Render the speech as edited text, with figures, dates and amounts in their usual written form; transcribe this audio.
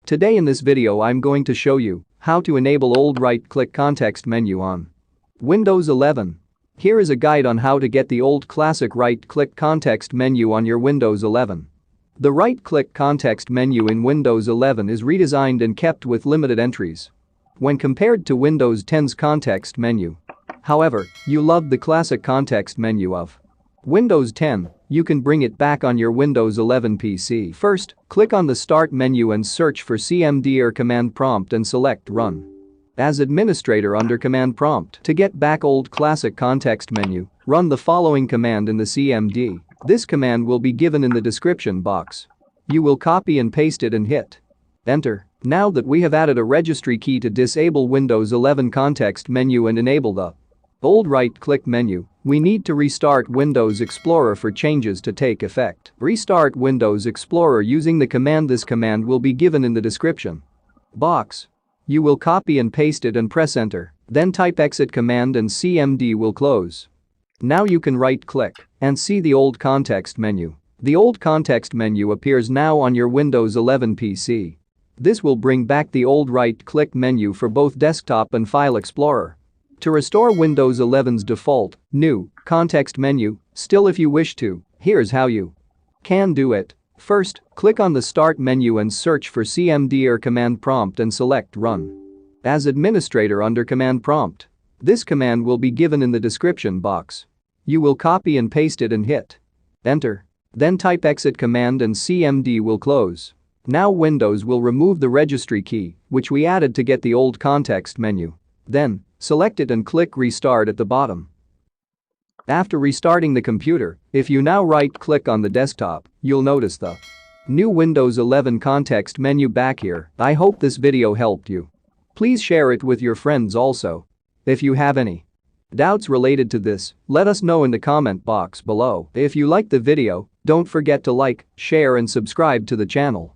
Today in this video I'm going to show you how to enable old right-click context menu on Windows 11. Here is a guide on how to get the old classic right-click context menu on your Windows 11. The right-click context menu in Windows 11 is redesigned and kept with limited entries when compared to Windows 10's context menu. However, you loved the classic context menu of Windows 10, you can bring it back on your Windows 11 PC. First, click on the Start menu and search for CMD or Command Prompt and select Run as administrator under Command Prompt. To get back old classic context menu, run the following command in the CMD. This command will be given in the description box. You will copy and paste it and hit Enter. Now that we have added a registry key to disable Windows 11 context menu and enable the old right-click menu, we need to restart Windows Explorer for changes to take effect. Restart Windows Explorer using the command. This command will be given in the description box. You will copy and paste it and press enter, then type exit command and CMD will close. Now you can right-click and see the old context menu. The old context menu appears now on your Windows 11 PC. This will bring back the old right-click menu for both Desktop and File Explorer. To restore Windows 11's default, new, context menu, still if you wish to, here's how you can do it. First, click on the Start menu and search for CMD or Command Prompt and select Run as administrator under Command Prompt. This command will be given in the description box. You will copy and paste it and hit Enter. Then type exit command and CMD will close. Now Windows will remove the registry key, which we added to get the old context menu. Then, select it and click Restart at the bottom. After restarting the computer, if you now right-click on the desktop, you'll notice the new Windows 11 context menu back here. I hope this video helped you. Please share it with your friends also. If you have any doubts related to this, let us know in the comment box below. If you liked the video, don't forget to like, share and subscribe to the channel.